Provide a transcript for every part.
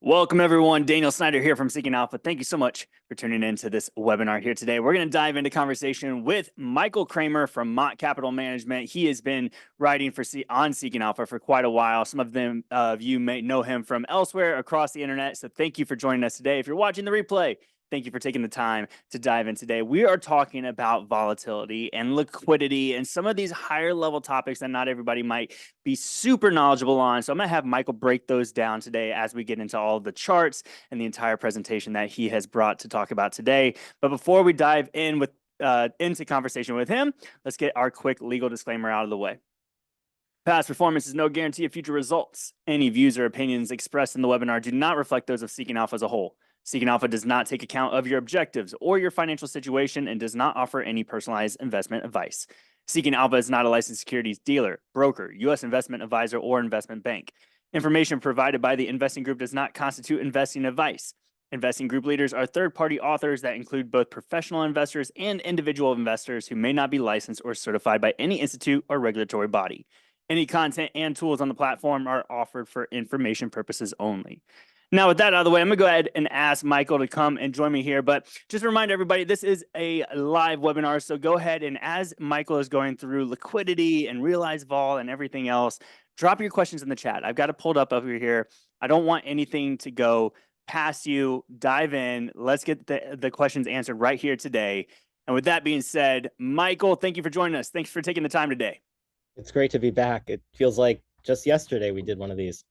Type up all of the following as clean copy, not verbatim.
Welcome, everyone. Daniel Snyder here from Seeking Alpha. Thank you so much for tuning into this webinar here today. We're going to dive into conversation with Michael Kramer from Mott Capital Management. He has been writing on Seeking Alpha for quite a while. Some of you may know him from elsewhere across the internet. So thank you for joining us today. If you're watching the replay, thank you for taking the time to dive in today. We are talking about volatility and liquidity and some of these higher level topics that not everybody might be super knowledgeable on. So I'm going to have Michael break those down today as we get into all of the charts and the entire presentation that he has brought to talk about today. But before we dive in into conversation with him, let's get our quick legal disclaimer out of the way. Past performance is no guarantee of future results. Any views or opinions expressed in the webinar do not reflect those of Seeking Alpha as a whole. Seeking Alpha does not take account of your objectives or your financial situation and does not offer any personalized investment advice. Seeking Alpha is not a licensed securities dealer, broker, U.S. investment advisor, or investment bank. Information provided by the investing group does not constitute investing advice. Investing group leaders are third-party authors that include both professional investors and individual investors who may not be licensed or certified by any institute or regulatory body. Any content and tools on the platform are offered for information purposes only. Now, with that out of the way, I'm going to go ahead and ask Michael to come and join me here. But just remind everybody, this is a live webinar. So go ahead and as Michael is going through liquidity and realized vol and everything else, drop your questions in the chat. I've got it pulled up over here. I don't want anything to go past you. Dive in. Let's get the questions answered right here today. And with that being said, Michael, thank you for joining us. Thanks for taking the time today. It's great to be back. It feels like just yesterday we did one of these.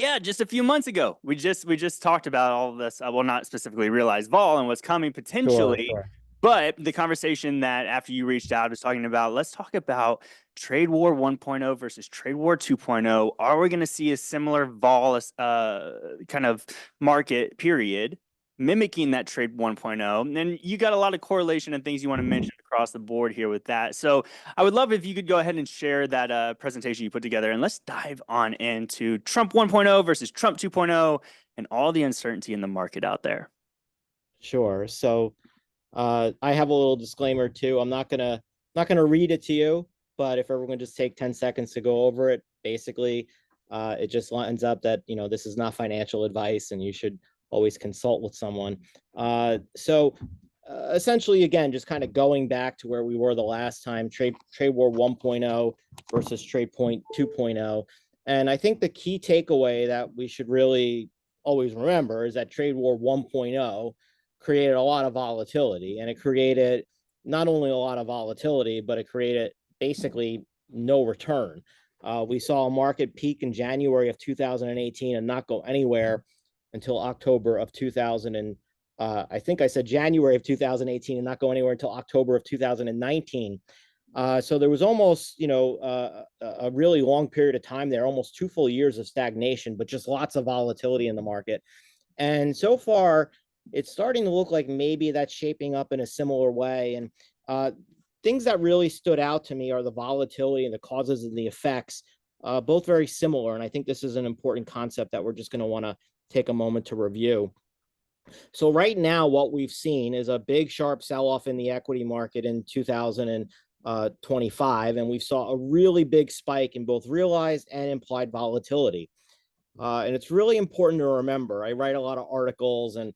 Yeah, just a few months ago, we just talked about all of this. Well, not specifically realized vol and what's coming potentially, Sure. but the conversation that after you reached out is talking about, let's talk about trade war 1.0 versus trade war 2.0. Are we going to see a similar vol kind of market period mimicking that trade 1.0? And you got a lot of correlation and things you want to mention across the board here with that. So I would love if you could go ahead and share that presentation you put together, and let's dive on into Trump 1.0 versus Trump 2.0 and all the uncertainty in the market out there. Sure. So I have a little disclaimer too. I'm not gonna read it to you, but if everyone just take 10 seconds to go over it, basically, it just ends up that this is not financial advice, and you should always consult with someone. Essentially, again, just kind of going back to where we were the last time, trade war 1.0 versus trade point 2.0. And I think the key takeaway that we should really always remember is that trade war 1.0 created a lot of volatility, and it created not only a lot of volatility, but it created basically no return. We saw a market peak in January of 2018 and not go anywhere until October of 2000 and I think I said January of 2018 and not go anywhere until October of 2019. So there was almost, a really long period of time there, almost 2 full years of stagnation, but just lots of volatility in the market. And so far, it's starting to look like maybe that's shaping up in a similar way. And things that really stood out to me are the volatility and the causes and the effects, both very similar. And I think this is an important concept that we're just going to want to take a moment to review. So right now, what we've seen is a big sharp sell-off in the equity market in 2025, and we saw a really big spike in both realized and implied volatility. And it's really important to remember, I write a lot of articles, and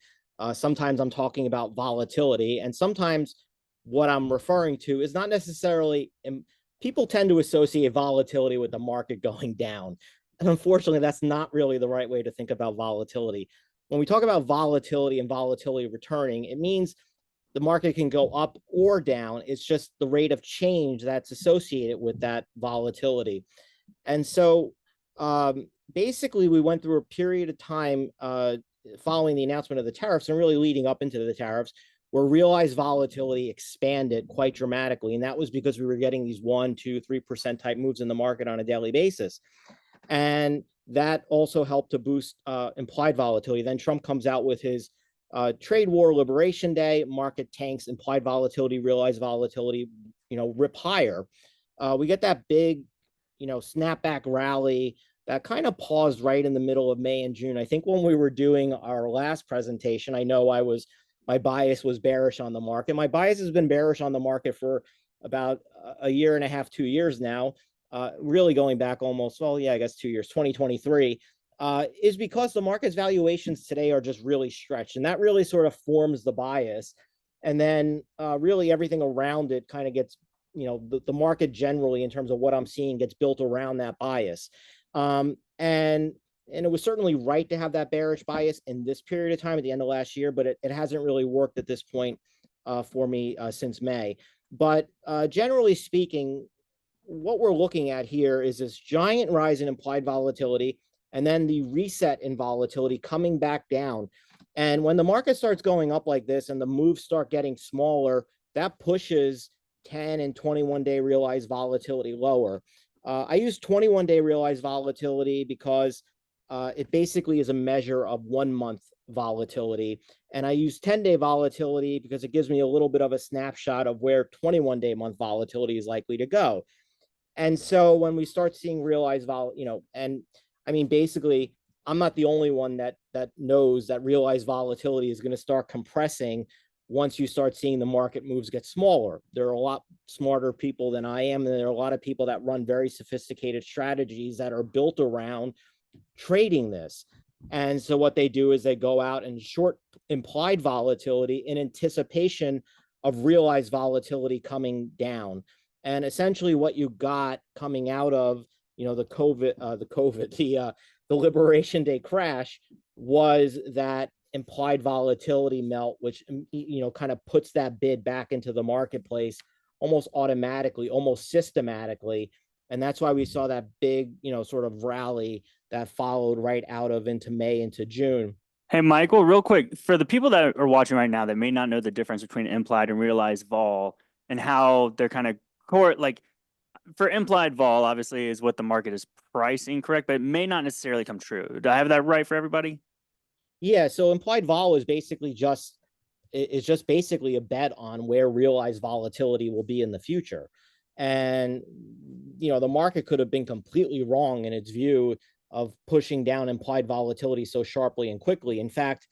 sometimes I'm talking about volatility, and sometimes what I'm referring to is not necessarily, people tend to associate volatility with the market going down. And unfortunately, that's not really the right way to think about volatility. When we talk about volatility and volatility returning, it means the market can go up or down. It's just the rate of change that's associated with that volatility. And so basically, we went through a period of time following the announcement of the tariffs and really leading up into the tariffs, where realized volatility expanded quite dramatically. And that was because we were getting these 1%, 2%, 3% type moves in the market on a daily basis. And that also helped to boost implied volatility. Then Trump comes out with his trade war liberation day, market tanks, implied volatility, realized volatility, rip higher. We get that big, snapback rally that kind of paused right in the middle of May and June. I think when we were doing our last presentation, I know my bias was bearish on the market. My bias has been bearish on the market for about a year and a half, 2 years now. Really going back almost, I guess 2 years, 2023. is because the market's valuations today are just really stretched, and that really sort of forms the bias. And then really everything around it kind of gets, the market generally, in terms of what I'm seeing, gets built around that bias. And it was certainly right to have that bearish bias in this period of time at the end of last year, but it hasn't really worked at this point for me since May. But generally speaking, what we're looking at here is this giant rise in implied volatility and then the reset in volatility coming back down. And when the market starts going up like this and the moves start getting smaller, that pushes 10 and 21-day realized volatility lower. I use 21-day realized volatility because it basically is a measure of 1 month volatility. And I use 10-day volatility because it gives me a little bit of a snapshot of where 21-day month volatility is likely to go. And so when we start seeing realized and I mean, basically, I'm not the only one that knows that realized volatility is going to start compressing once you start seeing the market moves get smaller. There are a lot smarter people than I am, and there are a lot of people that run very sophisticated strategies that are built around trading this. And so what they do is they go out and short implied volatility in anticipation of realized volatility coming down. And essentially what you got coming out of, the Liberation Day crash was that implied volatility melt, which, kind of puts that bid back into the marketplace almost automatically, almost systematically. And that's why we saw that big, sort of rally that followed right out of into May, into June. Hey, Michael, real quick, for the people that are watching right now that may not know the difference between implied and realized vol and how they're kind of core, like for implied vol, obviously is what the market is pricing, correct? But it may not necessarily come true. Do I have that right for everybody? Yeah, so implied vol is basically just basically a bet on where realized volatility will be in the future. And the market could have been completely wrong in its view of pushing down implied volatility so sharply and quickly. In fact,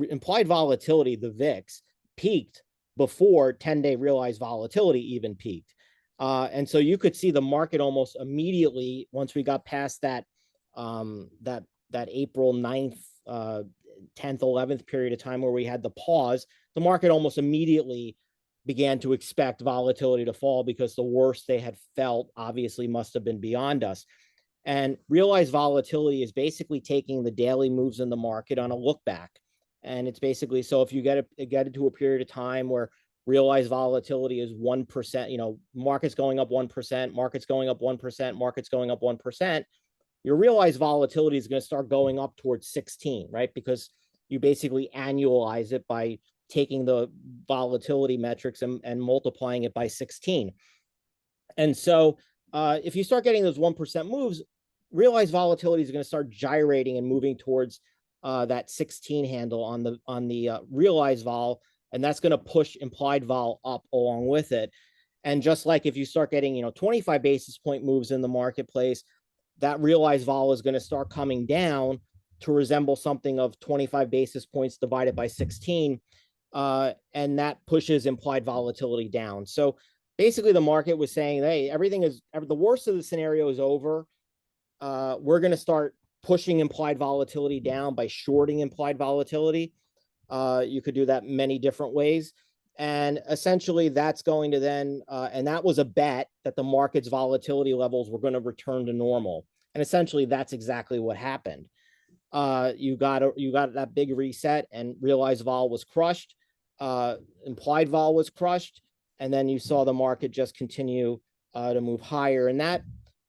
implied volatility, the VIX, peaked before 10-day realized volatility even peaked. And so you could see the market almost immediately, once we got past that April 9th, 10th, 11th period of time where we had the pause, the market almost immediately began to expect volatility to fall because the worst they had felt obviously must have been beyond us. And realized volatility is basically taking the daily moves in the market on a look back. And it's basically, so if you get into a period of time where realized volatility is 1%, markets going up 1%, markets going up 1%, markets going up 1%, your realized volatility is going to start going up towards 16, right? Because you basically annualize it by taking the volatility metrics and multiplying it by 16. And so if you start getting those 1% moves, realized volatility is going to start gyrating and moving towards that 16 handle on the realized vol, and that's going to push implied vol up along with it. And just like if you start getting 25 basis point moves in the marketplace, that realized vol is going to start coming down to resemble something of 25 basis points divided by 16, and that pushes implied volatility down. So basically the market was saying, hey, the worst of the scenario is over. We're going to start pushing implied volatility down by shorting implied volatility. You could do that many different ways. And essentially that's going to then, and that was a bet that the market's volatility levels were going to return to normal. And essentially that's exactly what happened. You got that big reset and realized vol was crushed. Implied vol was crushed. And then you saw the market just continue to move higher. And that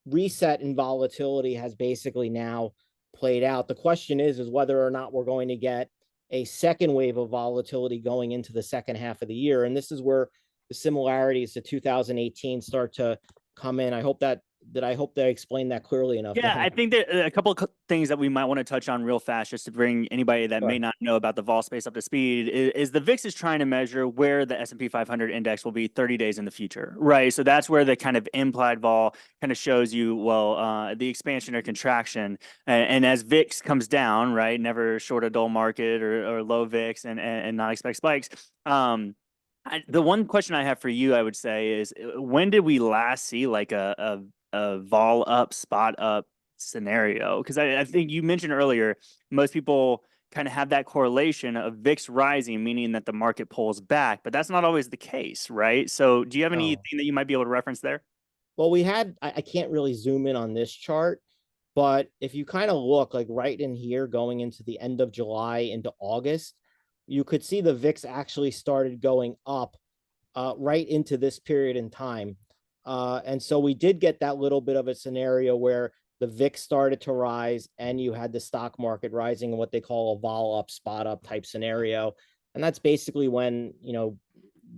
reset in volatility has basically now played out. The question is whether or not we're going to get a second wave of volatility going into the second half of the year. And this is where the similarities to 2018 start to come in. I hope that I explained that clearly enough. Yeah, I think that a couple of things that we might want to touch on real fast, just to bring anybody that may not know about the vol space up to speed, is the VIX is trying to measure where the S&P 500 index will be 30 days in the future, right? So that's where the kind of implied vol kind of shows you, well, the expansion or contraction. And as VIX comes down, right, never short a dull market or low VIX and not expect spikes. The one question I have for you, I would say, is when did we last see like a vol up, spot up scenario? Because I think you mentioned earlier, most people kind of have that correlation of VIX rising, meaning that the market pulls back, but that's not always the case, right? So do you have anything Oh, that you might be able to reference there? well, I can't really zoom in on this chart, but if you kind of look like right in here going into the end of July into August, you could see the VIX actually started going up right into this period in time. And so we did get that little bit of a scenario where the VIX started to rise and you had the stock market rising in what they call a vol up, spot up type scenario. And that's basically when,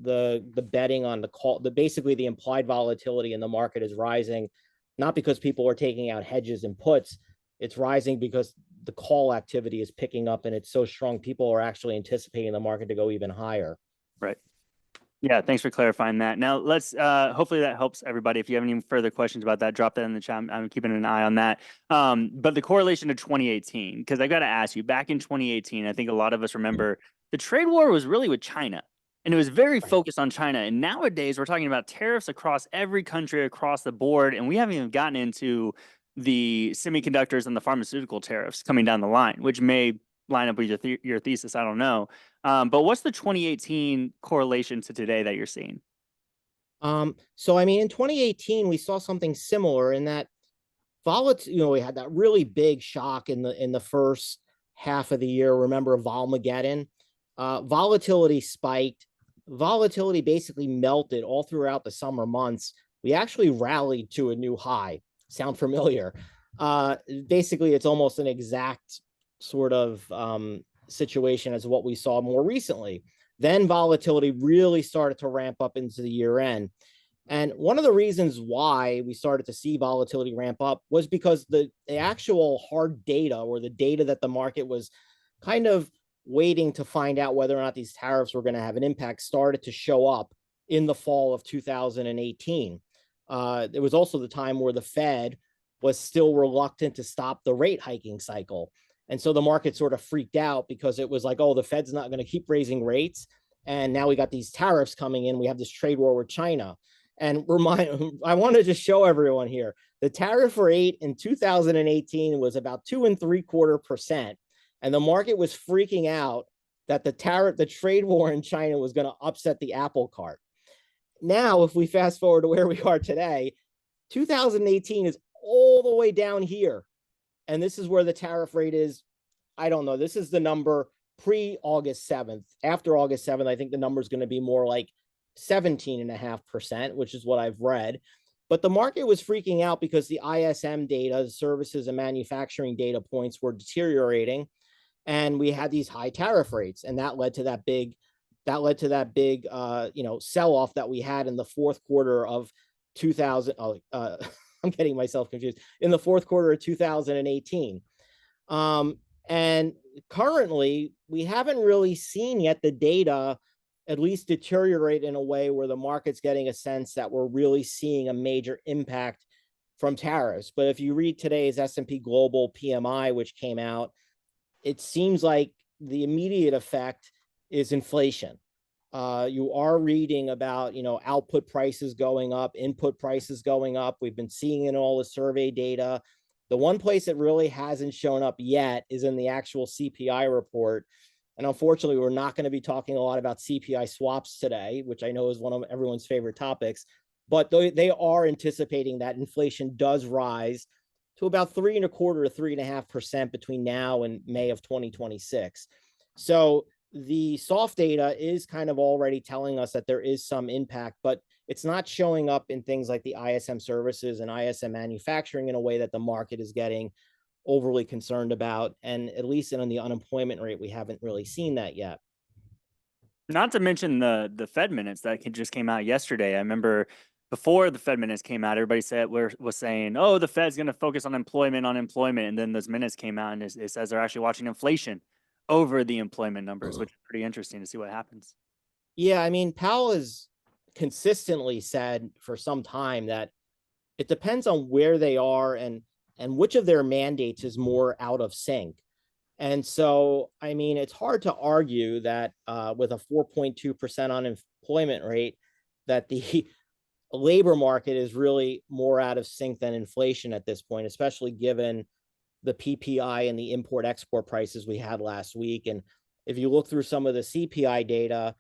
the betting on the call, basically the implied volatility in the market is rising, not because people are taking out hedges and puts. It's rising because the call activity is picking up and it's so strong. People are actually anticipating the market to go even higher. Right. Yeah, thanks for clarifying that. Now let's hopefully that helps everybody. If you have any further questions about that, drop that in the chat. I'm keeping an eye on that. But the correlation to 2018, because I got to ask you, back in 2018, I think a lot of us remember the trade war was really with China. And it was very focused on China. And nowadays we're talking about tariffs across every country across the board. And we haven't even gotten into the semiconductors and the pharmaceutical tariffs coming down the line, which may line up with your thesis. I don't know. But what's the 2018 correlation to today that you're seeing? So I mean, in 2018, we saw something similar in that we had that really big shock in the first half of the year. Remember Volmageddon? Volatility spiked. Volatility basically melted all throughout the summer months. We actually rallied to a new high. Sound familiar? Basically, it's almost an exact sort of situation as what we saw more recently. Then volatility really started to ramp up into the year end. And one of the reasons why we started to see volatility ramp up was because the actual hard data, or the data that the market was kind of waiting to find out whether or not these tariffs were going to have an impact, started to show up in the fall of 2018. It was also the time where the Fed was still reluctant to stop the rate hiking cycle. And so the market sort of freaked out because it was like, oh, the Fed's not going to keep raising rates. And now we got these tariffs coming in. We have this trade war with China. And I want to just show everyone here, the tariff rate in 2018 was about 2.75%. And the market was freaking out that the trade war in China was going to upset the apple cart. Now, if we fast forward to where we are today, 2018 is all the way down here. And this is where the tariff rate is. I don't know. This is the number pre-August 7th. After August 7th, I think the number is going to be more like 17.5%, which is what I've read. But the market was freaking out because the ISM data, services and manufacturing data points, were deteriorating. And we had these high tariff rates. And that led to that big sell-off that we had in the fourth quarter of 2000. I'm getting myself confused. In the fourth quarter of 2018. And currently, we haven't really seen yet the data at least deteriorate in a way where the market's getting a sense that we're really seeing a major impact from tariffs. But if you read today's S&P Global PMI, which came out, it seems like the immediate effect is inflation. You are reading about, output prices going up, input prices going up. We've been seeing it in all the survey data. The one place that really hasn't shown up yet is in the actual CPI report. And unfortunately, we're not going to be talking a lot about CPI swaps today, which I know is one of everyone's favorite topics. But they are anticipating that inflation does rise to about 3.25 to 3.5% between now and May of 2026. So the soft data is kind of already telling us that there is some impact, but it's not showing up in things like the ISM services and ISM manufacturing in a way that the market is getting overly concerned about. And at least in the unemployment rate, we haven't really seen that yet. Not to mention the Fed minutes that just came out yesterday. I remember before the Fed minutes came out, everybody was saying, "Oh, the Fed's going to focus on employment, and then those minutes came out, and it says they're actually watching inflation over the employment numbers, which is pretty interesting to see what happens. Yeah, I mean, Powell has consistently said for some time that it depends on where they are and which of their mandates is more out of sync. And so, I mean, it's hard to argue that with a 4.2% unemployment rate, that the labor market is really more out of sync than inflation at this point, especially given the PPI and the import export prices we had last week. And if you look through some of the CPI data,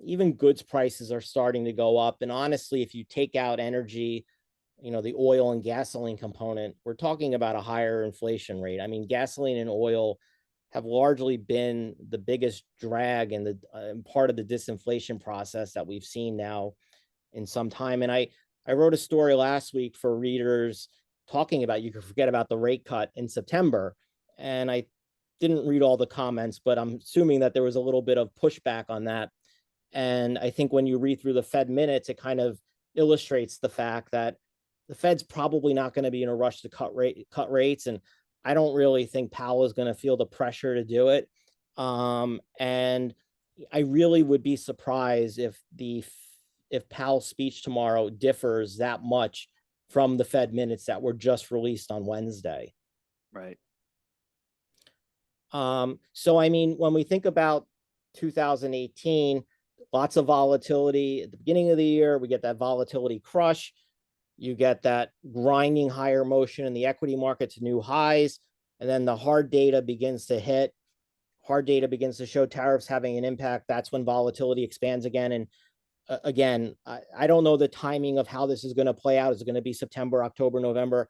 even goods prices are starting to go up. And honestly, if you take out energy, the oil and gasoline component, we're talking about a higher inflation rate. I mean, gasoline and oil have largely been the biggest drag and the part of the disinflation process that we've seen now in some time. And I wrote a story last week for readers talking about, you could forget about the rate cut in September. And I didn't read all the comments, but I'm assuming that there was a little bit of pushback on that. And I think when you read through the Fed minutes, it kind of illustrates the fact that the Fed's probably not going to be in a rush to cut rates. And I don't really think Powell is going to feel the pressure to do it. And I really would be surprised if Powell's speech tomorrow differs that much from the Fed minutes that were just released on Wednesday. Right. So, I mean, when we think about 2018, lots of volatility at the beginning of the year, we get that volatility crush. You get that grinding higher motion in the equity market to new highs. And then the hard data begins to hit. Hard data begins to show tariffs having an impact. That's when volatility expands again. And again, I don't know the timing of how this is going to play out. Is it going to be September, October, November?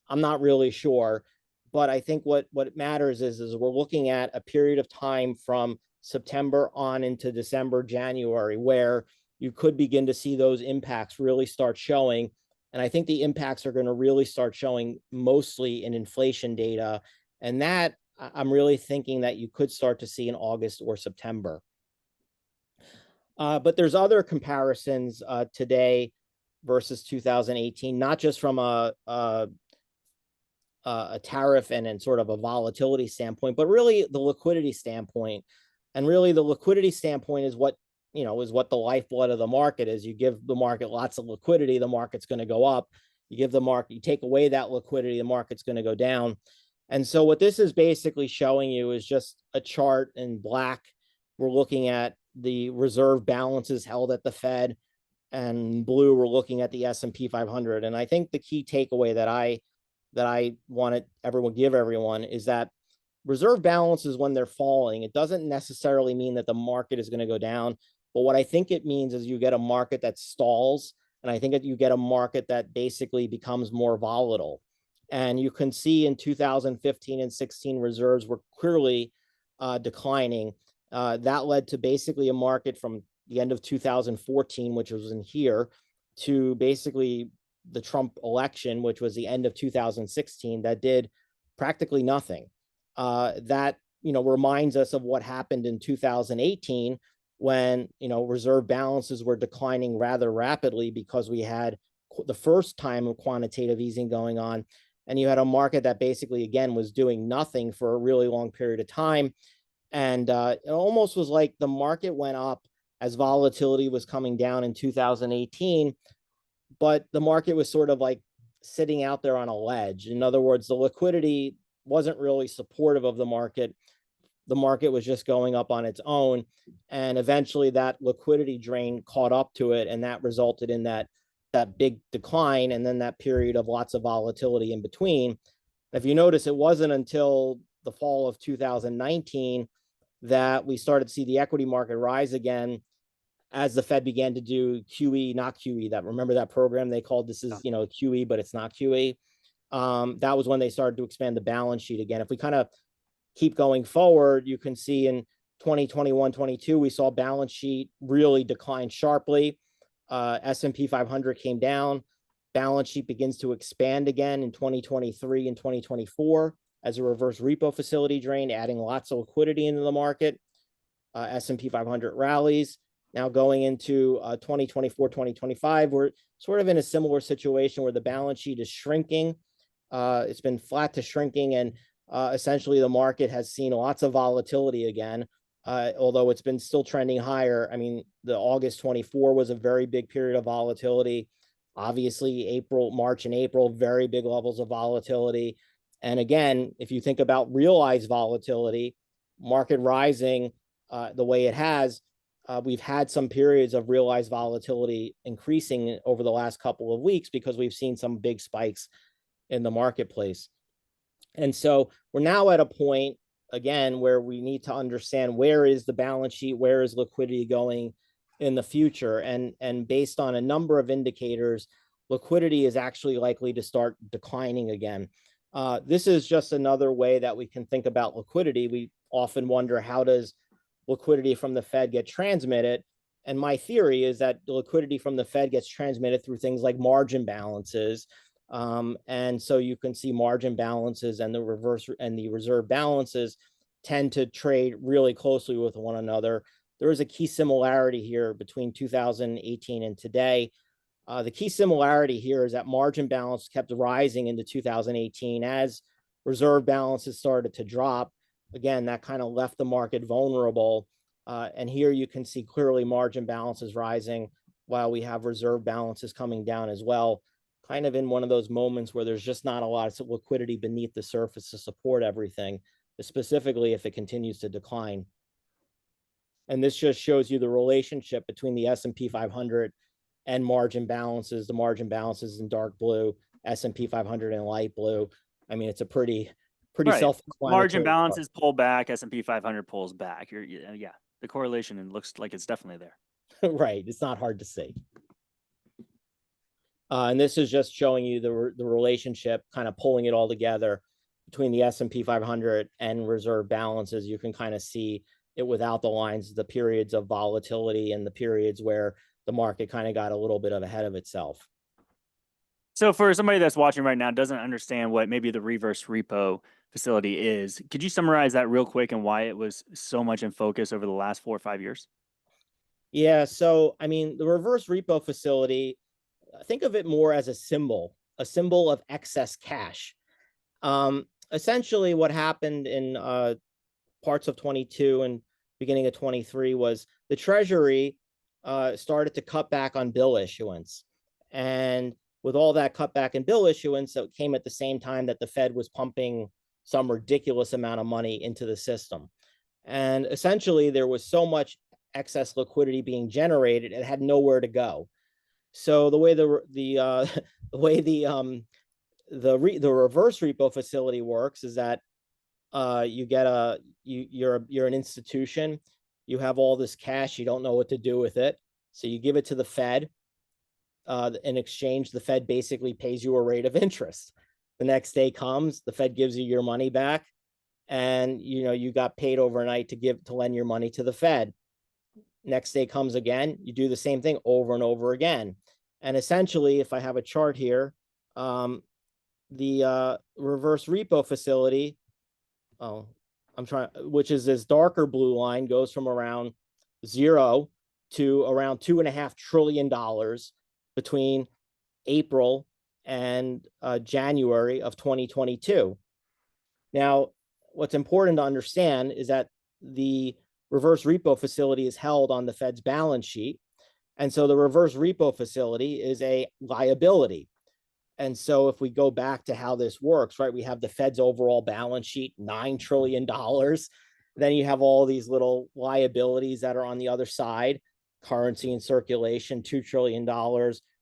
I'm not really sure. But I think what matters is we're looking at a period of time from September on into December, January, where you could begin to see those impacts really start showing. And I think the impacts are going to really start showing mostly in inflation data. And that I'm really thinking that you could start to see in August or September. But there's other comparisons today versus 2018, not just from a tariff and sort of a volatility standpoint, but really the liquidity standpoint. And really the liquidity standpoint is what the lifeblood of the market is. You give the market lots of liquidity, the market's going to go up. You take away that liquidity, the market's going to go down. And so what this is basically showing you is just a chart in black. We're looking at the reserve balances held at the Fed, and blue, we're looking at the S&P 500. And I think the key takeaway that I want to give everyone is that reserve balances, when they're falling, it doesn't necessarily mean that the market is going to go down. But what I think it means is you get a market that stalls, and I think that you get a market that basically becomes more volatile. And you can see in 2015 and 16 reserves were clearly declining. That led to basically a market from the end of 2014, which was in here, to basically the Trump election, which was the end of 2016, that did practically nothing. That reminds us of what happened in 2018 when reserve balances were declining rather rapidly because we had the first time of quantitative easing going on, and you had a market that basically again was doing nothing for a really long period of time. And it almost was like the market went up as volatility was coming down in 2018, but the market was sort of like sitting out there on a ledge. In other words, the liquidity wasn't really supportive of the market. The market was just going up on its own. And eventually that liquidity drain caught up to it. And that resulted in that big decline. And then that period of lots of volatility in between. If you notice, it wasn't until the fall of 2019 that we started to see the equity market rise again as the Fed began to do QE, not QE. Remember that program they called this is QE, but it's not QE. That was when they started to expand the balance sheet again. If we kind of keep going forward, you can see in 2021, 22, we saw balance sheet really decline sharply. S&P 500 came down. Balance sheet begins to expand again in 2023 and 2024 as a reverse repo facility drain, adding lots of liquidity into the market. S&P 500 rallies. Now going into 2024, 2025, we're sort of in a similar situation where the balance sheet is shrinking. It's been flat to shrinking, and essentially the market has seen lots of volatility again, although it's been still trending higher. I mean, the August 24 was a very big period of volatility. Obviously, March and April, very big levels of volatility. And again, if you think about realized volatility, market rising the way it has, we've had some periods of realized volatility increasing over the last couple of weeks because we've seen some big spikes in the marketplace. And so we're now at a point, again, where we need to understand where is the balance sheet, where is liquidity going in the future. And based on a number of indicators, liquidity is actually likely to start declining again. This is just another way that we can think about liquidity. We often wonder, how does liquidity from the Fed get transmitted? And my theory is that the liquidity from the Fed gets transmitted through things like margin balances. And so you can see margin balances and the reserve balances tend to trade really closely with one another. There is a key similarity here between 2018 and today. The key similarity here is that margin balance kept rising into 2018 as reserve balances started to drop. Again, that kind of left the market vulnerable. And here you can see clearly margin balances rising while we have reserve balances coming down as well, kind of in one of those moments where there's just not a lot of liquidity beneath the surface to support everything, specifically if it continues to decline. And this just shows you the relationship between the S&P 500 and margin balances. The margin balances in dark blue, S&P 500 in light blue. I mean, it's a pretty Right. self-explanatory. Margin balances pull back, S&P 500 pulls back. Yeah, the correlation, and looks like it's definitely there. Right. It's not hard to see. And this is just showing you the relationship, kind of pulling it all together between the S&P 500 and reserve balances. You can kind of see it without the lines, the periods of volatility and the periods where the market kind of got a little bit ahead of itself. So for somebody that's watching right now, doesn't understand what maybe the reverse repo facility is, could you summarize that real quick and why it was so much in focus over the last 4 or 5 years? Yeah. So, I mean, the reverse repo facility, think of it more as a symbol of excess cash. Essentially what happened in parts of 22 and beginning of 23 was the Treasury started to cut back on bill issuance. And with all that cutback in bill issuance, that came at the same time that the Fed was pumping some ridiculous amount of money into the system. And essentially there was so much excess liquidity being generated, it had nowhere to go. So the way the way the reverse repo facility works is that you get you're an institution, you have all this cash, you don't know what to do with it, so you give it to the Fed. In exchange, the Fed basically pays you a rate of interest. The next day comes, the Fed gives you your money back, and you got paid overnight to lend your money to the Fed. Next day comes again, you do the same thing over and over again. And essentially, if I have a chart here, the reverse repo facility, which is this darker blue line, goes from around 0 to around $2.5 trillion between April and January of 2022. Now, what's important to understand is that the reverse repo facility is held on the Fed's balance sheet. And so the reverse repo facility is a liability. And so if we go back to how this works, right, we have the Fed's overall balance sheet, $9 trillion. Then you have all these little liabilities that are on the other side, currency in circulation, $2 trillion,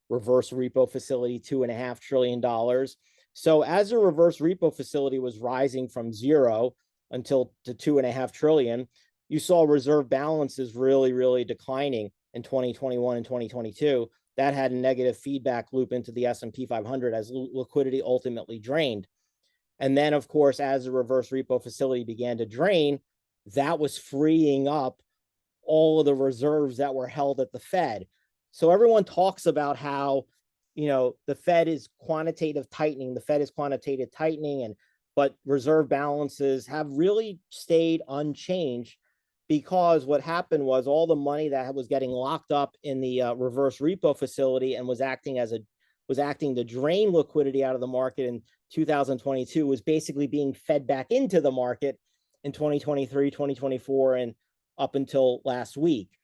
reverse repo facility, $2.5 trillion. So as the reverse repo facility was rising from 0 until to $2.5 trillion, you saw reserve balances really declining in 2021 and 2022. That had a negative feedback loop into the S&P 500 as liquidity ultimately drained. And then, of course, as the reverse repo facility began to drain, that was freeing up all of the reserves that were held at the Fed. So everyone talks about how, the Fed is quantitative tightening, but reserve balances have really stayed unchanged, because what happened was all the money that was getting locked up in the reverse repo facility and was acting to drain liquidity out of the market in 2022 was basically being fed back into the market in 2023, 2024, and up until last week.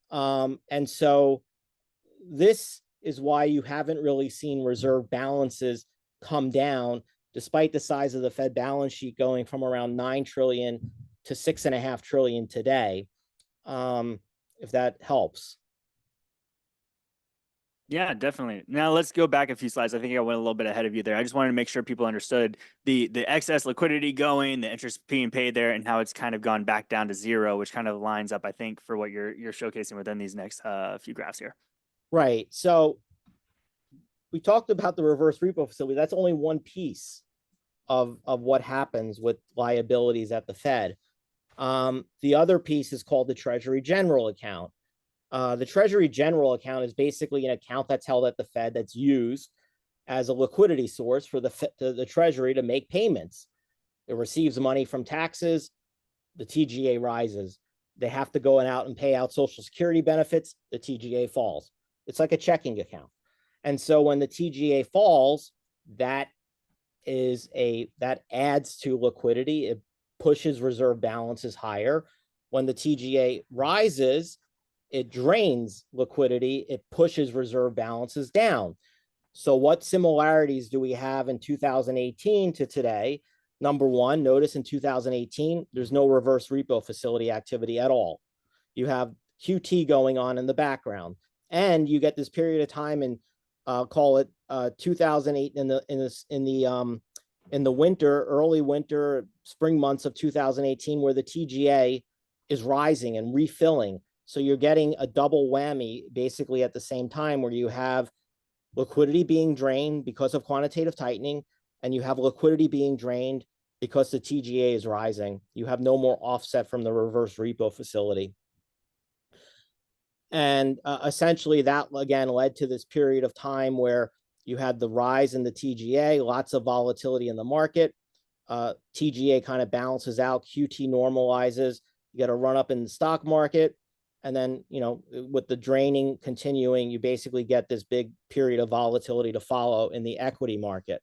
And so this is why you haven't really seen reserve balances come down, despite the size of the Fed balance sheet going from around 9 trillion to 6.5 trillion today. if that helps. Yeah, definitely. Now let's go back a few slides. I think I went a little bit ahead of you there. I just wanted to make sure people understood the excess liquidity going, the interest being paid there, and how it's kind of gone back down to zero, which kind of lines up, I think, for what you're showcasing within these next few graphs here. Right. So we talked about the reverse repo facility. That's only one piece of what happens with liabilities at the Fed. The other piece is called the Treasury General account. The Treasury General account is basically an account that's held at the Fed that's used as a liquidity source for the Treasury to make payments. It receives money from taxes. The TGA rises. They have to go out and pay out Social Security benefits. The TGA falls. It's like a checking account. And so when the TGA falls, that adds to liquidity. It pushes reserve balances higher. When the TGA rises, it drains liquidity. It pushes reserve balances down. So what similarities do we have in 2018 to today? Number one, notice in 2018, there's no reverse repo facility activity at all. You have QT going on in the background, and you get this period of time in call it 2008 in the winter, early winter, spring months of 2018, where the TGA is rising and refilling. So you're getting a double whammy basically at the same time, where you have liquidity being drained because of quantitative tightening, and you have liquidity being drained because the TGA is rising. You have no more offset from the reverse repo facility. And essentially that, again, led to this period of time where you had the rise in the TGA, lots of volatility in the market. TGA kind of balances out, QT normalizes, you get a run up in the stock market. And then, with the draining continuing, you basically get this big period of volatility to follow in the equity market.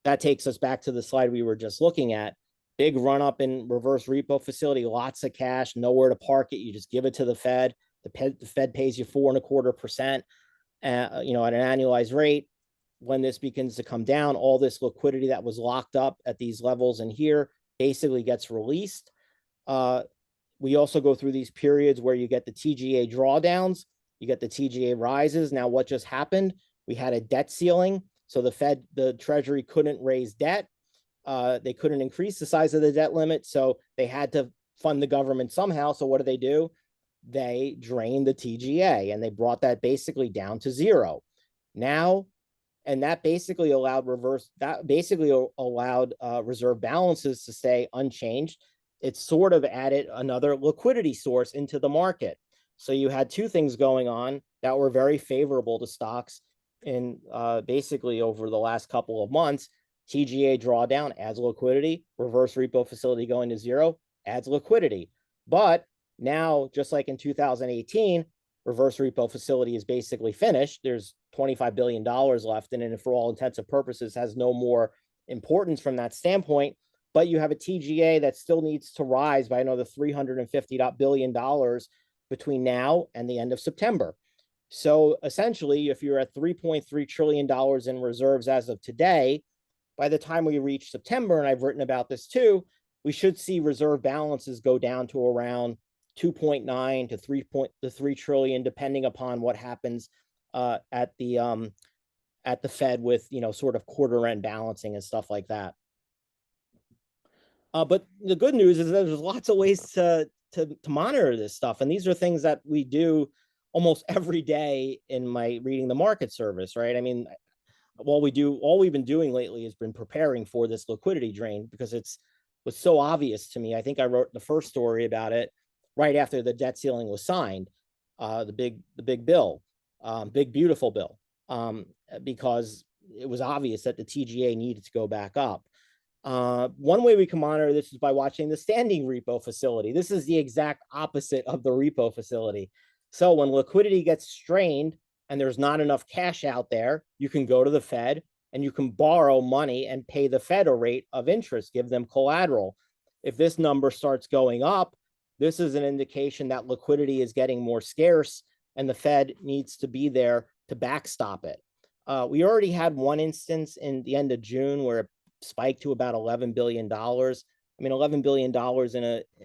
That takes us back to the slide we were just looking at. Big run up in reverse repo facility, lots of cash, nowhere to park it. You just give it to the Fed. The Fed pays you 4.25%, at an annualized rate. When this begins to come down, all this liquidity that was locked up at these levels in here basically gets released. We also go through these periods where you get the TGA drawdowns, you get the TGA rises. Now, what just happened? We had a debt ceiling. So the Treasury couldn't raise debt. They couldn't increase the size of the debt limit. So they had to fund the government somehow. So what do? They drained the TGA, and they brought that basically down to zero. Now, and that basically allowed reserve balances to stay unchanged. It sort of added another liquidity source into the market. So you had two things going on that were very favorable to stocks in basically over the last couple of months. TGA drawdown adds liquidity, reverse repo facility going to zero adds liquidity. But now, just like in 2018, reverse repo facility is basically finished. There's $25 billion left in it, and for all intents and purposes has no more importance from that standpoint. But you have a TGA that still needs to rise by another $350 billion between now and the end of September. So essentially, if you're at $3.3 trillion in reserves as of today, by the time we reach September, and I've written about this too, we should see reserve balances go down to around 2.9 to 3 trillion, depending upon what happens at the Fed with sort of quarter end balancing and stuff like that. But the good news is that there's lots of ways to monitor this stuff, and these are things that we do almost every day in my reading the market service, right? I mean, all we've been doing lately has been preparing for this liquidity drain, because was so obvious to me. I think I wrote the first story about it right after the debt ceiling was signed, the big bill, big beautiful bill, because it was obvious that the TGA needed to go back up. One way we can monitor this is by watching the standing repo facility. This is the exact opposite of the repo facility. So when liquidity gets strained and there's not enough cash out there, you can go to the Fed and you can borrow money and pay the Fed a rate of interest, give them collateral. If this number starts going up, this is an indication that liquidity is getting more scarce and the Fed needs to be there to backstop it. We already had one instance in the end of June where it spiked to about $11 billion. I mean, $11 billion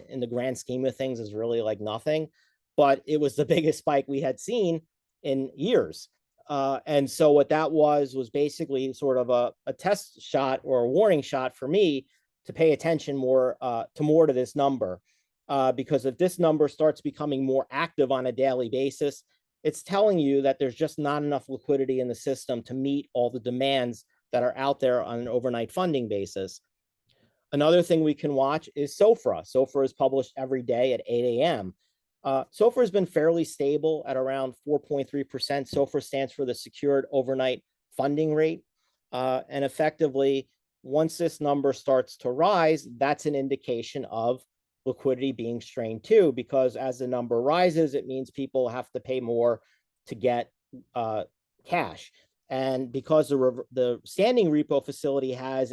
in the grand scheme of things is really like nothing. but it was the biggest spike we had seen in years. And so what that was basically sort of a test shot or a warning shot for me to pay attention more to this number. Because if this number starts becoming more active on a daily basis, it's telling you that there's just not enough liquidity in the system to meet all the demands that are out there on an overnight funding basis. Another thing we can watch is SOFR. SOFR is published every day at 8 a.m. SOFR has been fairly stable at around 4.3%. SOFR stands for the Secured Overnight Funding Rate. And effectively, once this number starts to rise, that's an indication of liquidity being strained too, because as the number rises, it means people have to pay more to get cash. And because the standing repo facility has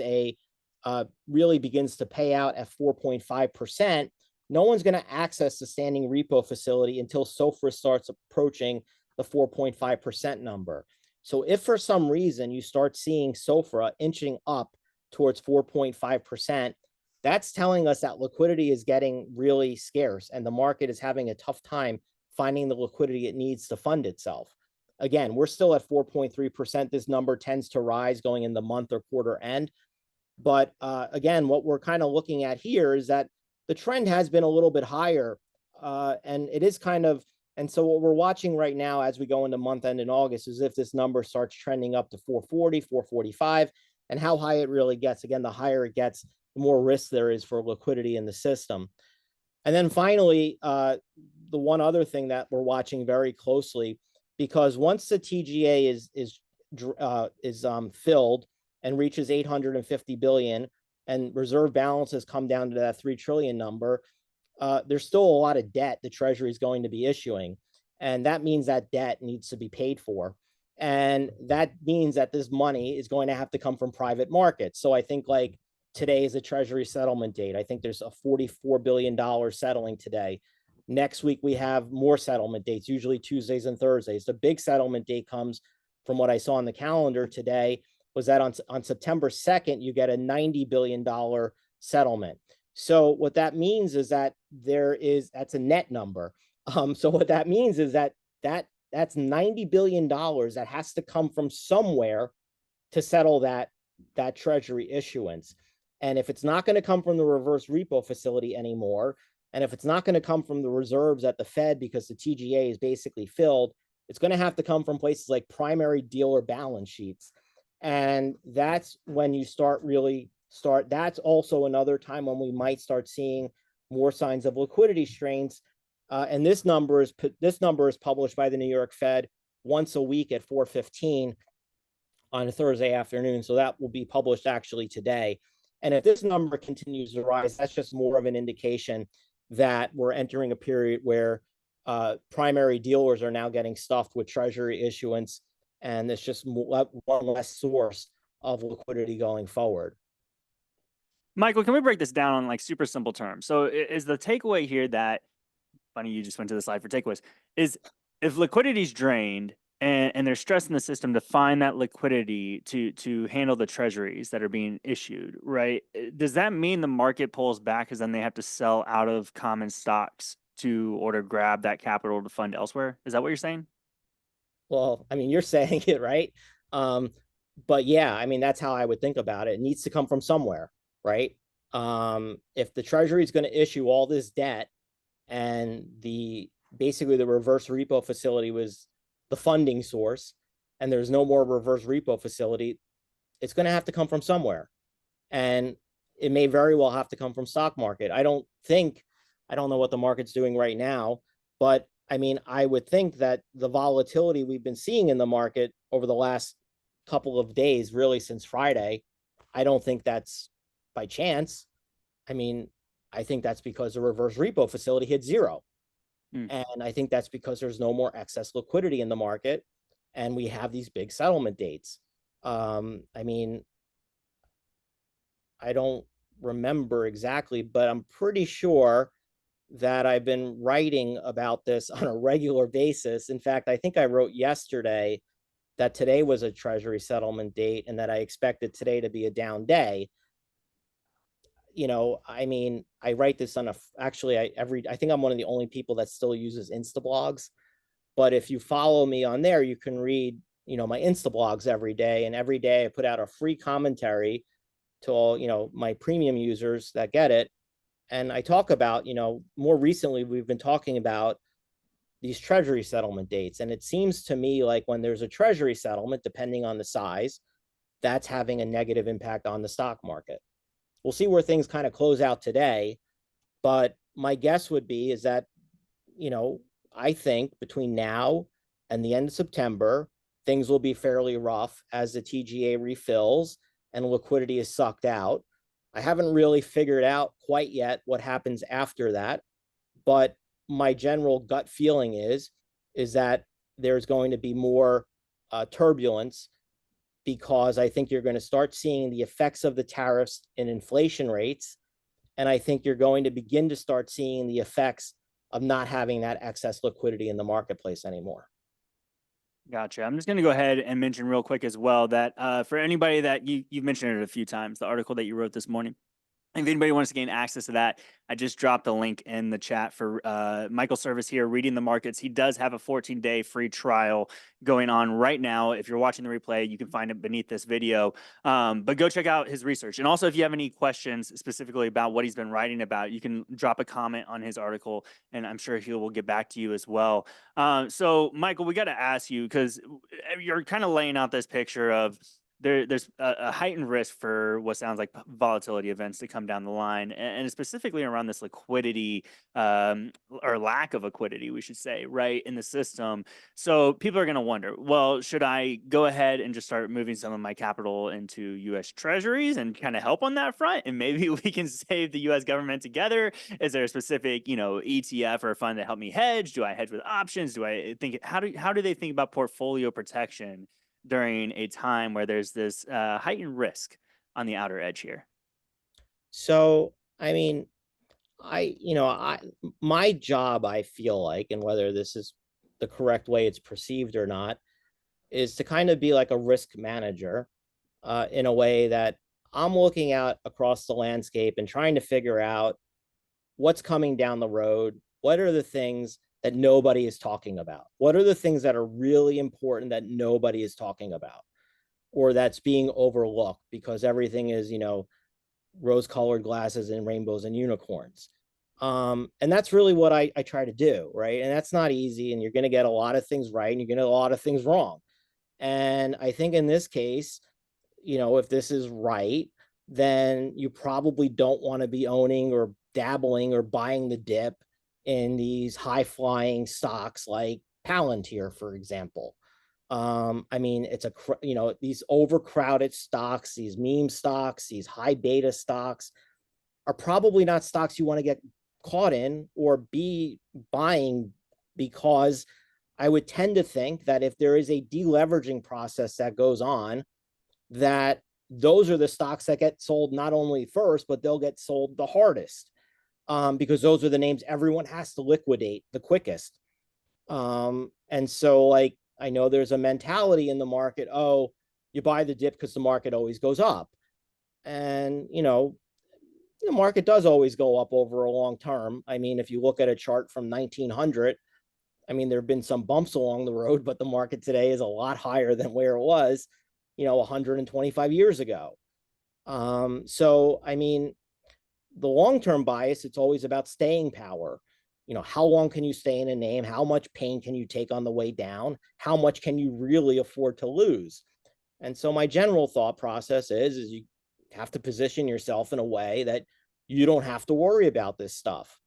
really begins to pay out at 4.5%, no one's going to access the standing repo facility until SOFR starts approaching the 4.5% number. So if for some reason you start seeing SOFR inching up towards 4.5%, that's telling us that liquidity is getting really scarce and the market is having a tough time finding the liquidity it needs to fund itself. Again, we're still at 4.3%. This number tends to rise going in the month or quarter end. But again, what we're kind of looking at here is that the trend has been a little bit higher. And it is kind of, and so what we're watching right now as we go into month end in August is if this number starts trending up to 440, 445, and how high it really gets. Again, the higher it gets, the more risk there is for liquidity in the system. And then finally, the one other thing that we're watching very closely, because once the TGA is filled and reaches 850 billion and reserve balances come down to that 3 trillion number, there's still a lot of debt the Treasury is going to be issuing. And that means that debt needs to be paid for. And that means that this money is going to have to come from private markets. So I think like today is a Treasury settlement date. I think there's a $44 billion settling today. Next week, we have more settlement dates, usually Tuesdays and Thursdays. The big settlement date comes from what I saw on the calendar today was that on September 2nd, you get a $90 billion settlement. So what that means is that that's a net number. So what that means is that that's $90 billion that has to come from somewhere to settle that Treasury issuance. And if it's not going to come from the reverse repo facility anymore, and if it's not going to come from the reserves at the Fed because the TGA is basically filled, it's going to have to come from places like primary dealer balance sheets. And that's when you that's also another time when we might start seeing more signs of liquidity strains. And this number is published by the New York Fed once a week at 4:15 on a Thursday afternoon. So that will be published actually today. And if this number continues to rise, that's just more of an indication that we're entering a period where primary dealers are now getting stuffed with Treasury issuance, and it's just one less source of liquidity going forward. Michael, can we break this down on like super simple terms? So is the takeaway here that, funny you just went to the slide for takeaways, is if liquidity is drained and there's stress in the system to find that liquidity to handle the treasuries that are being issued, right? Does that mean the market pulls back because then they have to sell out of common stocks to grab that capital to fund elsewhere? Is that what you're saying? Well, I mean, you're saying it, right? But yeah, I mean, that's how I would think about it. It needs to come from somewhere, right? If the Treasury is going to issue all this debt and basically the reverse repo facility was the funding source, and there's no more reverse repo facility, it's going to have to come from somewhere. And it may very well have to come from stock market. I don't know what the market's doing right now, but I mean, I would think that the volatility we've been seeing in the market over the last couple of days, really since Friday, I don't think that's by chance. I mean, I think that's because the reverse repo facility hit zero. And I think that's because there's no more excess liquidity in the market and we have these big settlement dates. I mean, I don't remember exactly, but I'm pretty sure that I've been writing about this on a regular basis. In fact, I think I wrote yesterday that today was a Treasury settlement date and that I expected today to be a down day. I mean, I write this on actually, I think I'm one of the only people that still uses Instablogs. But if you follow me on there, you can read, my Instablogs every day. And every day I put out a free commentary to all, my premium users that get it. And I talk about, more recently, we've been talking about these treasury settlement dates. And it seems to me like when there's a treasury settlement, depending on the size, that's having a negative impact on the stock market. We'll see where things kind of close out today. But my guess would be is that, you know, I think between now and the end of September, things will be fairly rough as the TGA refills and liquidity is sucked out. I haven't really figured out quite yet what happens after that, but my general gut feeling is that there's going to be more turbulence, because I think you're going to start seeing the effects of the tariffs in inflation rates. And I think you're going to begin to start seeing the effects of not having that excess liquidity in the marketplace anymore. Gotcha. I'm just going to go ahead and mention real quick as well that for anybody that you've mentioned it a few times, the article that you wrote this morning, if anybody wants to gain access to that, I just dropped a link in the chat for Michael Service here, Reading the Markets. He does have a 14-day free trial going on right now. If you're watching the replay, you can find it beneath this video. But go check out his research. And also, if you have any questions specifically about what he's been writing about, you can drop a comment on his article, and I'm sure he will get back to you as well. So, Michael, we got to ask you, because you're kind of laying out this picture of there's a heightened risk for what sounds like volatility events to come down the line, and specifically around this liquidity or lack of liquidity, we should say, right, in the system. So people are going to wonder, well, should I go ahead and just start moving some of my capital into U.S. Treasuries and kind of help on that front, and maybe we can save the U.S. government together? Is there a specific, ETF or a fund to help me hedge? Do I hedge with options? Do I think how do they think about portfolio protection during a time where there's this heightened risk on the outer edge here? So, I mean, my job, I feel like, and whether this is the correct way it's perceived or not, is to kind of be like a risk manager in a way that I'm looking out across the landscape and trying to figure out what's coming down the road. What are the things that nobody is talking about? What are the things that are really important that nobody is talking about, or that's being overlooked because everything is, rose-colored glasses and rainbows and unicorns? And that's really what I try to do, right? And that's not easy, and you're going to get a lot of things right, and you're going to get a lot of things wrong. And I think in this case, if this is right, then you probably don't want to be owning or dabbling or buying the dip in these high flying stocks like Palantir, for example. I mean, it's these overcrowded stocks, these meme stocks, these high beta stocks are probably not stocks you want to get caught in or be buying, because I would tend to think that if there is a deleveraging process that goes on, that those are the stocks that get sold not only first, but they'll get sold the hardest, because those are the names everyone has to liquidate the quickest. And so, like, I know there's a mentality in the market, oh, you buy the dip because the market always goes up. And, the market does always go up over a long term. I mean, if you look at a chart from 1900, I mean, there have been some bumps along the road, but the market today is a lot higher than where it was, 125 years ago. So, I mean, the long-term bias, it's always about staying power. How long can you stay in a name? How much pain can you take on the way down? How much can you really afford to lose? And so my general thought process is you have to position yourself in a way that you don't have to worry about this stuff.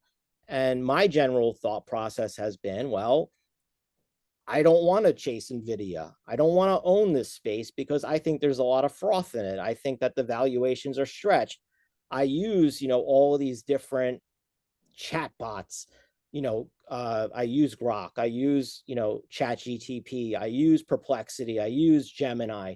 And my general thought process has been, well, I don't want to chase NVIDIA. I don't want to own this space because I think there's a lot of froth in it. I think that the valuations are stretched. I use, all of these different chat bots. I use Grok. I use, ChatGTP. I use Perplexity. I use Gemini.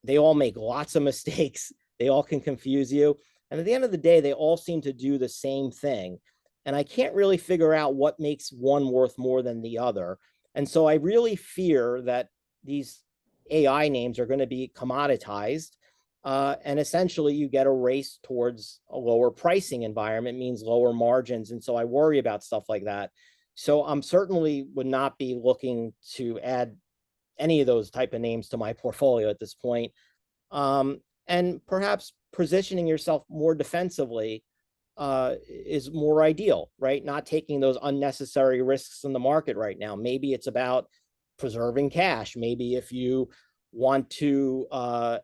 They all make lots of mistakes. They all can confuse you. And at the end of the day, they all seem to do the same thing. And I can't really figure out what makes one worth more than the other. And so I really fear that these AI names are going to be commoditized. And essentially you get a race towards a lower pricing environment, means lower margins. And so I worry about stuff like that. So I'm certainly would not be looking to add any of those type of names to my portfolio at this point. And perhaps positioning yourself more defensively is more ideal, right? Not taking those unnecessary risks in the market right now. Maybe it's about preserving cash. Maybe if you want to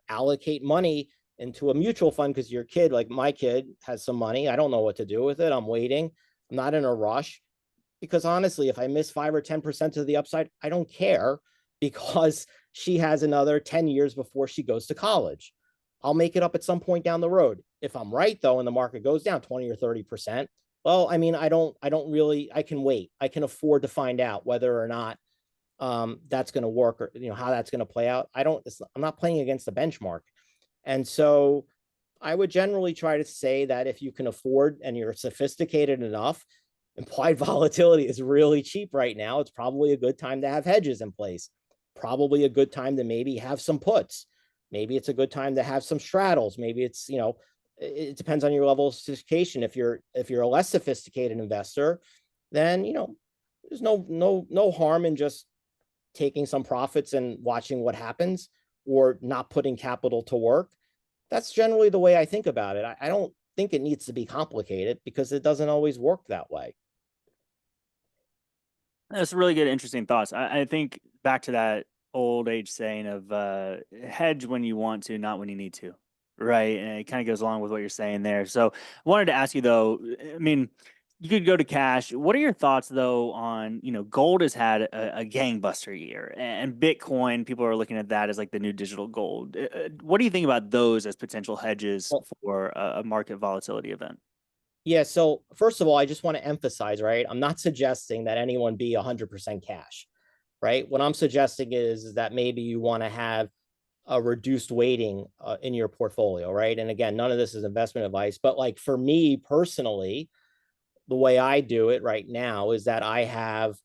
allocate money into a mutual fund because your kid, like my kid, has some money. I don't know what to do with it. I'm waiting. I'm not in a rush because honestly, if I miss 5 or 10% of the upside, I don't care because she has another 10 years before she goes to college. I'll make it up at some point down the road. If I'm right though, and the market goes down 20 or 30%, well, I mean, I don't really, I can wait. I can afford to find out whether or not that's going to work or, how that's going to play out. I'm not playing against the benchmark. And so I would generally try to say that if you can afford and you're sophisticated enough, implied volatility is really cheap right now. It's probably a good time to have hedges in place. Probably a good time to maybe have some puts. Maybe it's a good time to have some straddles. Maybe it's, it depends on your level of sophistication. If you're a less sophisticated investor, then there's no harm in just taking some profits and watching what happens or not putting capital to work. That's generally the way I think about it. I don't think it needs to be complicated because it doesn't always work that way. That's really good, interesting thoughts. I think back to that old age saying of hedge when you want to, not when you need to. Right. And it kind of goes along with what you're saying there. So I wanted to ask you though, I mean, you could go to cash. What are your thoughts though on, gold has had a gangbuster year and Bitcoin, people are looking at that as like the new digital gold. What do you think about those as potential hedges Well, for a market volatility event? yeah. So first of all, I just want to emphasize, right? I'm not suggesting that anyone be 100% cash, right? What I'm suggesting is that maybe you want to have a reduced weighting in your portfolio, right? And again, none of this is investment advice, but like for me personally, the way I do it right now is that I have,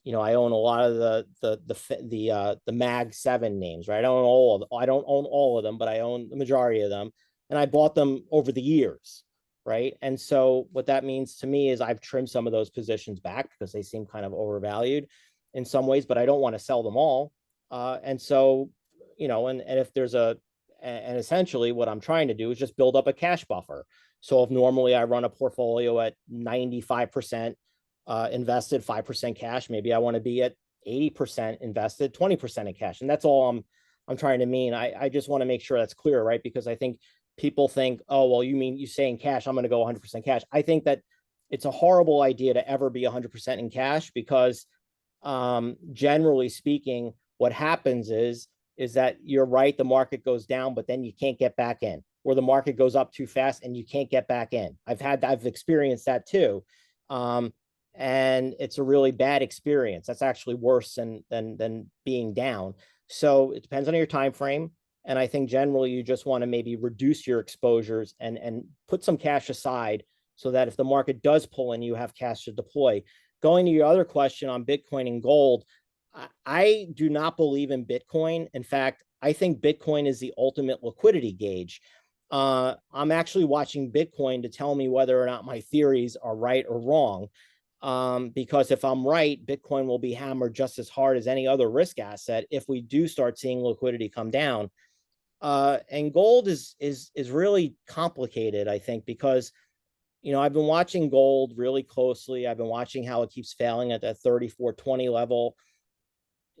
I own a lot of the Mag 7 names, right? I don't own all of them, but I own the majority of them, and I bought them over the years, right? And so what that means to me is I've trimmed some of those positions back because they seem kind of overvalued in some ways, but I don't want to sell them all. And so, and if there's and essentially what I'm trying to do is just build up a cash buffer. So if normally I run a portfolio at 95% invested, 5% cash, maybe I want to be at 80% invested, 20% in cash. And that's all I'm trying to mean. I just want to make sure that's clear, right? Because I think people think, oh, well, you saying cash, I'm going to go 100% cash. I think that it's a horrible idea to ever be 100% in cash because generally speaking, what happens is that you're right, the market goes down, but then you can't get back in, or the market goes up too fast and you can't get back in. I've experienced that too. And it's a really bad experience. That's actually worse than being down. So it depends on your time frame. And I think generally you just want to maybe reduce your exposures and put some cash aside so that if the market does pull in, you have cash to deploy. Going to your other question on Bitcoin and gold, I do not believe in Bitcoin. In fact, I think Bitcoin is the ultimate liquidity gauge. I'm actually watching Bitcoin to tell me whether or not my theories are right or wrong. Because if I'm right, Bitcoin will be hammered just as hard as any other risk asset if we do start seeing liquidity come down. And gold is really complicated, I think, because I've been watching gold really closely. I've been watching how it keeps failing at that 34.20 level.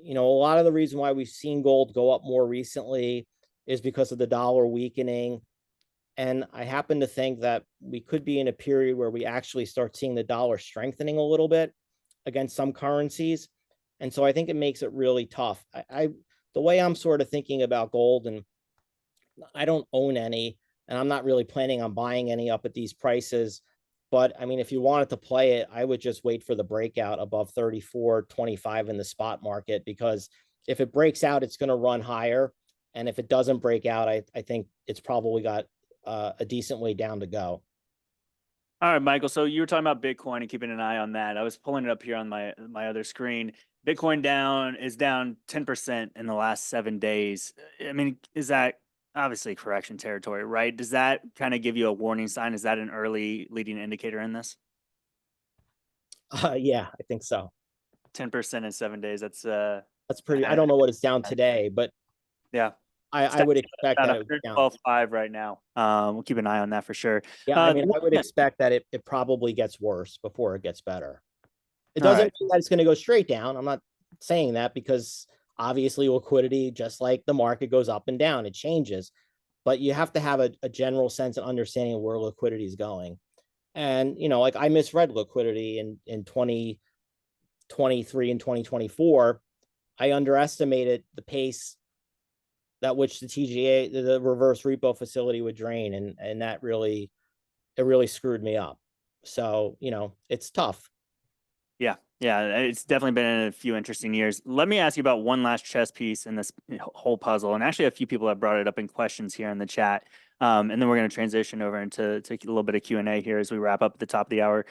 A lot of the reason why we've seen gold go up more recently is because of the dollar weakening. And I happen to think that we could be in a period where we actually start seeing the dollar strengthening a little bit against some currencies. And so I think it makes it really tough. The way I'm sort of thinking about gold, and I don't own any, and I'm not really planning on buying any up at these prices. But I mean, if you wanted to play it, I would just wait for the breakout above 34.25 in the spot market, because if it breaks out, it's going to run higher. And if it doesn't break out, I think it's probably got a decent way down to go. All right, Michael. So you were talking about Bitcoin and keeping an eye on that. I was pulling it up here on my other screen. Bitcoin is down 10% in the last 7 days. I mean, is that obviously correction territory, right? Does that kind of give you a warning sign? Is that an early leading indicator in this? Yeah, I think so. 10% in 7 days. That's That's pretty. I don't know what it's down today, but yeah. I would expect About that it would go down. 112.5 right now. We'll keep an eye on that for sure. Yeah, I mean, I would Looking at- expect that it probably gets worse before it gets better. It all doesn't right. mean that it's going to go straight down. I'm not saying that because obviously liquidity, just like the market, goes up and down. It changes, but you have to have a general sense and understanding of where liquidity is going. And like I misread liquidity in 2023 and 2024. I underestimated the pace that which the TGA, the reverse repo facility, would drain, and that really screwed me up. So it's tough. Yeah. Yeah. It's definitely been in a few interesting years. Let me ask you about one last chess piece in this whole puzzle. And actually, a few people have brought it up in questions here in the chat. And then we're going to transition over into a little bit of Q&A here as we wrap up at the top of the hour.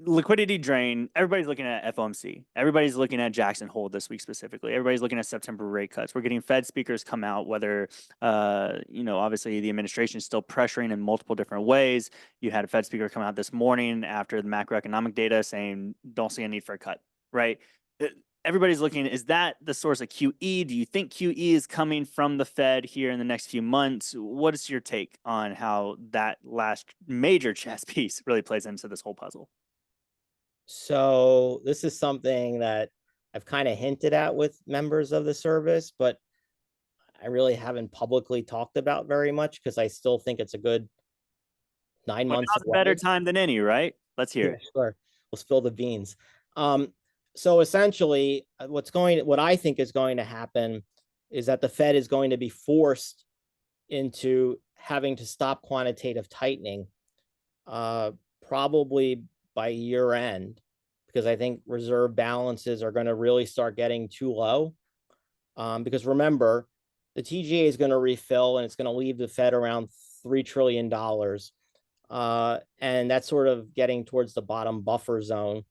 Liquidity drain. Everybody's looking at FOMC. Everybody's looking at Jackson Hole this week specifically. Everybody's looking at September rate cuts. We're getting Fed speakers come out, whether, obviously the administration is still pressuring in multiple different ways. You had a Fed speaker come out this morning after the macroeconomic data saying, don't see a need for a cut, right? Everybody's looking, is that the source of QE? Do you think QE is coming from the Fed here in the next few months? What is your take on how that last major chess piece really plays into this whole puzzle? So this is something that I've kind of hinted at with members of the service, but I really haven't publicly talked about very much because I still think it's a good 9 months Now's a better away. time than any, right? Let's hear Yeah, it. sure. We'll spill the beans. So essentially, what I think is going to happen is that the Fed is going to be forced into having to stop quantitative tightening, uh, probably by year end, because I think reserve balances are going to really start getting too low. Because remember, the TGA is going to refill and it's going to leave the Fed around $3 trillion. And that's sort of getting towards the bottom buffer zone.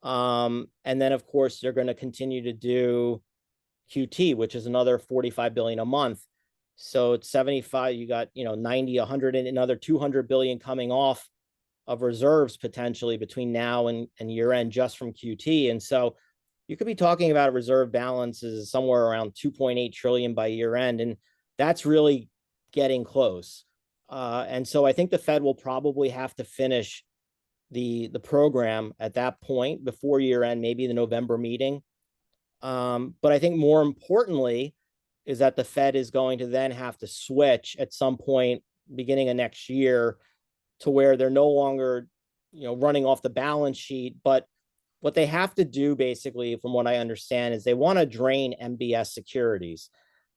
And then, of course, they're going to continue to do QT, which is another 45 billion a month. So it's 75. You got 90, 100, and another 200 billion coming off of reserves potentially between now and year end just from QT. And so you could be talking about reserve balances somewhere around 2.8 trillion by year end, and that's really getting close. And so I think the Fed will probably have to finish the program at that point before year end, maybe the November meeting. But I think more importantly is that the Fed is going to then have to switch at some point beginning of next year to where they're no longer running off the balance sheet, but what they have to do basically, from what I understand, is they want to drain MBS securities.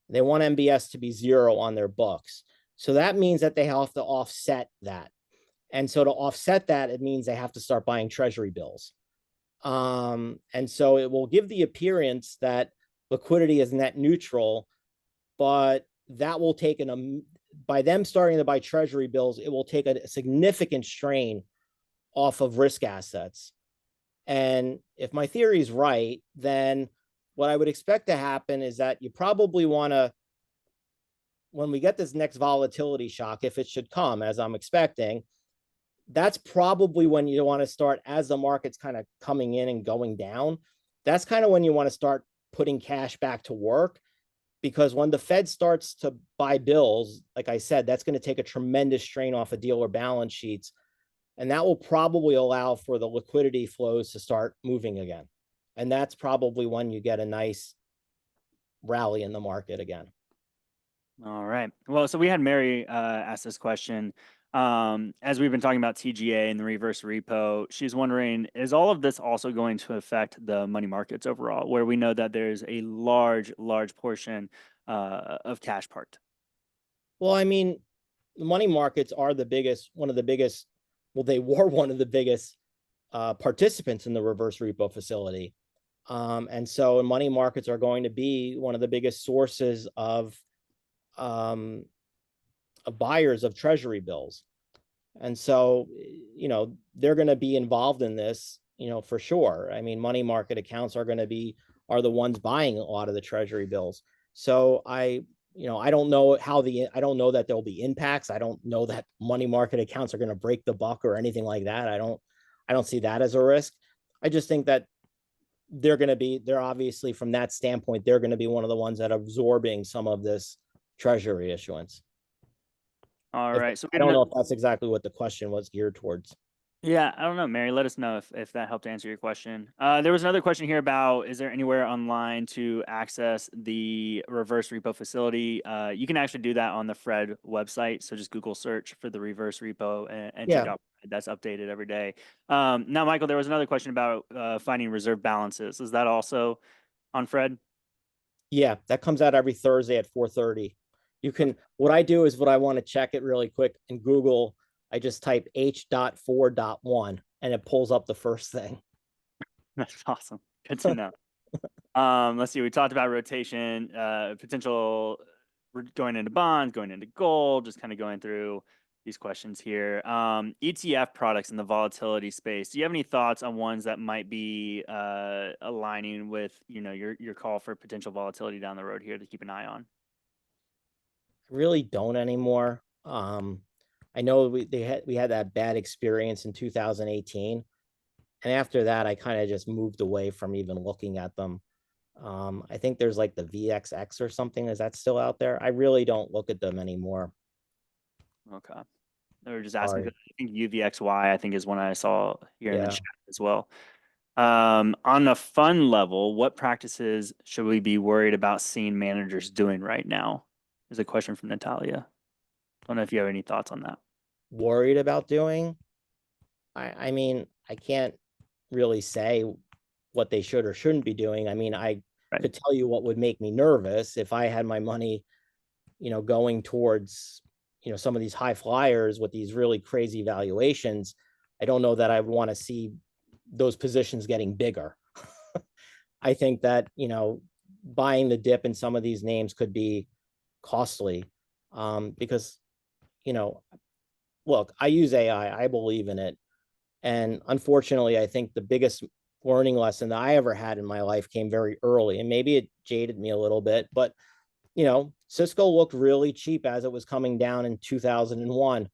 They want MBS to be zero on their books. So that means that they have to offset that. And so to offset that, it means they have to start buying treasury bills. And so it will give the appearance that liquidity is net neutral, but that will take by them starting to buy treasury bills, it will take a significant strain off of risk assets. And if my theory is right, then what I would expect to happen is that you probably want to, when we get this next volatility shock, if it should come, as I'm expecting, that's probably when you want to start, as the market's kind of coming in and going down. That's kind of when you want to start putting cash back to work, because when the Fed starts to buy bills, like I said, that's going to take a tremendous strain off of dealer balance sheets. And that will probably allow for the liquidity flows to start moving again. And that's probably when you get a nice rally in the market again. All right. Well, so we had Mary ask this question. As we've been talking about TGA and the reverse repo, she's wondering, is all of this also going to affect the money markets overall, where we know that there's a large portion of cash parked? Well, I mean, the money markets are one of the biggest, well, they were one of the biggest participants in the reverse repo facility. And so money markets are going to be one of the biggest sources of buyers of treasury bills. And so, they're going to be involved in this, for sure. I mean, money market accounts are the ones buying a lot of the treasury bills. So I I don't know I don't know that there'll be impacts. I don't know that money market accounts are going to break the buck or anything like that. I don't see that as a risk. I just think that they're obviously from that standpoint, they're going to be one of the ones that are absorbing some of this treasury issuance. All If right. So I don't know if that's exactly what the question was geared towards. yeah, I don't know, Mary. Let us know if that helped answer your question. There was another question here about, is there anywhere online to access the reverse repo facility? You can actually do that on the Fred website. So just Google search for the reverse repo and check Yeah. out. That's updated every day. Now, Michael, there was another question about finding reserve balances. Is that also on Fred? Yeah, that comes out every Thursday at 4:30. You can, what I do is, what I want to check it really quick in Google, I just type H.4.1 and it pulls up the first thing. That's awesome. Good to know. Let's see. We talked about rotation, potential going into bonds, going into gold, just kind of going through these questions here. ETF products in the volatility space. Do you have any thoughts on ones that might be aligning with, your call for potential volatility down the road here to keep an eye on? I really don't anymore. I know we had that bad experience in 2018. And after that, I kind of just moved away from even looking at them. I think there's like the VXX or something. Is that still out there? I really don't look at them anymore. Okay. They were just asking, Sorry. 'cause I think UVXY, I think, is one I saw here in the Yeah. chat as well. On a fund level, what practices should we be worried about seeing managers doing right now? Is a question from Natalia. Don't know if you have any thoughts on that. Worried about doing. I mean, I can't really say what they should or shouldn't be doing. I mean, I Right. could tell you what would make me nervous if I had my money, going towards, some of these high flyers with these really crazy valuations. I don't know that I would want to see those positions getting bigger. I think that, buying the dip in some of these names could be costly, because, you know, look, I use AI, I believe in it. And unfortunately, I think the biggest learning lesson that I ever had in my life came very early. And maybe it jaded me a little bit, but Cisco looked really cheap as it was coming down in 2001.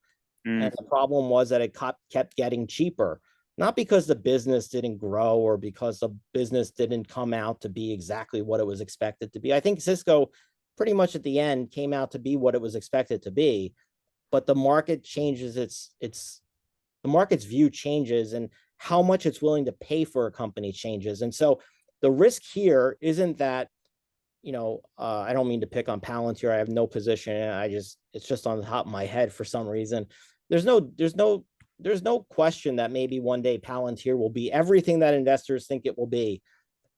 Mm, And the problem was that it kept getting cheaper, not because the business didn't grow or because the business didn't come out to be exactly what it was expected to be. I think Cisco pretty much at the end came out to be what it was expected to be, but the market changes the market's view changes and how much it's willing to pay for a company changes. And so the risk here isn't that, I don't mean to pick on Palantir. I have no position. It's just on the top of my head for some reason. There's no, there's no, there's no question that maybe one day Palantir will be everything that investors think it will be.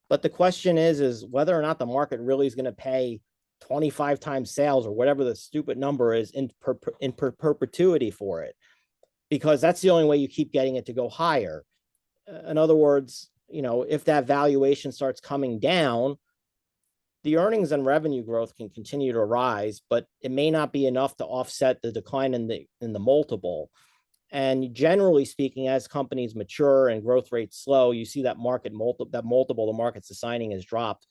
But the question is whether or not the market really is going to pay 25 times sales or whatever the stupid number is in perpetuity for it, because that's the only way you keep getting it to go higher. In other words, if that valuation starts coming down, the earnings and revenue growth can continue to rise, but it may not be enough to offset the decline in the multiple. And generally speaking, as companies mature and growth rates slow, you see that multiple the market's assigning has dropped.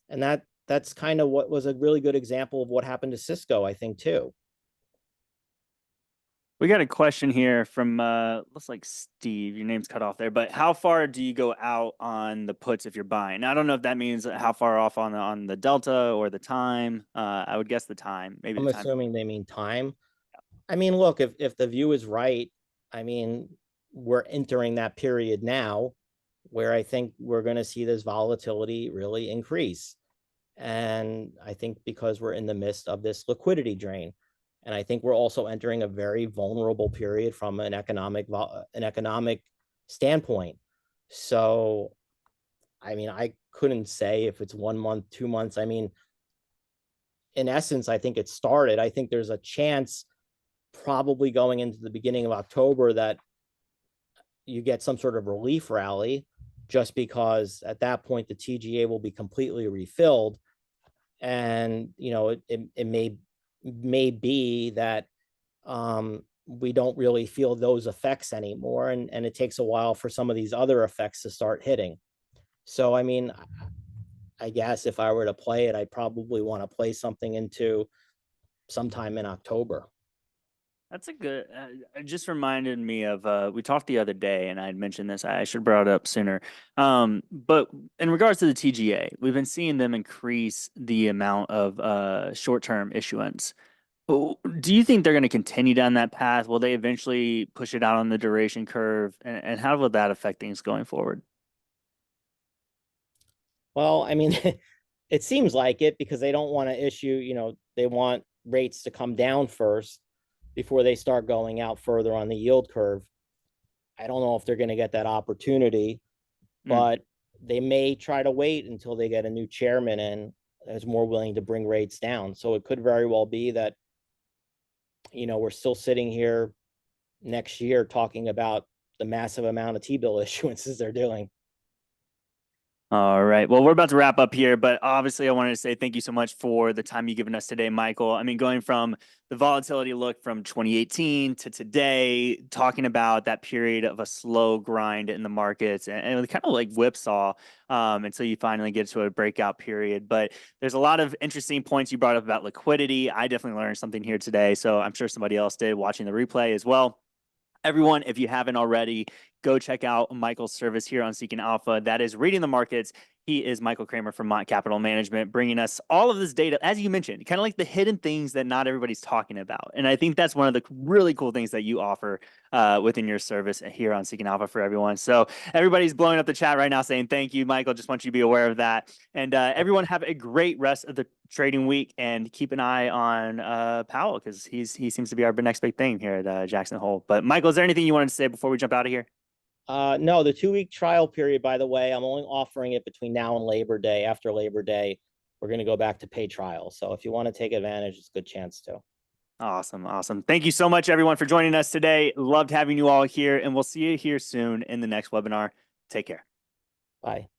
And that's kind of what was a really good example of what happened to Cisco, I think, too. we got a question here from looks like Steve. Your name's cut off there, but how far do you go out on the puts if you're buying? Now, I don't know if that means how far off on the delta or the time. I would guess the time, maybe I'm the time. assuming they mean time. I mean, look, if the view is right, I mean, we're entering that period now where I think we're going to see this volatility really increase. And I think because we're in the midst of this liquidity drain. And I think we're also entering a very vulnerable period from an economic standpoint. So, I mean, I couldn't say if it's 1 month, 2 months. I mean, in essence, I think it started. I think there's a chance probably going into the beginning of October that you get some sort of relief rally, just because at that point the TGA will be completely refilled. And it may be that we don't really feel those effects anymore, and it takes a while for some of these other effects to start hitting. So I mean, I guess if I were to play it, I'd probably want to play something into sometime in October. That's a good. It just reminded me of we talked the other day, and I had mentioned this. I should have brought it up sooner. But in regards to the TGA, we've been seeing them increase the amount of short-term issuance. Do you think they're going to continue down that path? Will they eventually push it out on the duration curve, and how will that affect things going forward? Well, I mean, it seems like it because they don't want to issue, they want rates to come down first before they start going out further on the yield curve. I don't know if they're going to get that opportunity, Mm. but they may try to wait until they get a new chairman in that's more willing to bring rates down. So it could very well be that, we're still sitting here next year talking about the massive amount of T-bill issuances they're doing. All right. Well, we're about to wrap up here, but obviously, I wanted to say thank you so much for the time you've given us today, Michael. I mean, going from the volatility look from 2018 to today, talking about that period of a slow grind in the markets and kind of like whipsaw until you finally get to a breakout period. But there's a lot of interesting points you brought up about liquidity. I definitely learned something here today, so I'm sure somebody else did watching the replay as well. Everyone, if you haven't already, go check out Michael's service here on Seeking Alpha. That is reading the markets. He is Michael Kramer from Mott Capital Management, bringing us all of this data, as you mentioned, kind of like the hidden things that not everybody's talking about. And I think that's one of the really cool things that you offer within your service here on Seeking Alpha for everyone. So everybody's blowing up the chat right now saying thank you, Michael. Just want you to be aware of that. And everyone have a great rest of the trading week and keep an eye on Powell because he seems to be our next big thing here at Jackson Hole. But Michael, is there anything you wanted to say before we jump out of here? No, the 2-week trial period, by the way, I'm only offering it between now and Labor Day. After Labor Day, we're going to go back to pay trial. So if you want to take advantage, it's a good chance to. Awesome. Awesome. Thank you so much, everyone, for joining us today. Loved having you all here, and we'll see you here soon in the next webinar. Take care. Bye.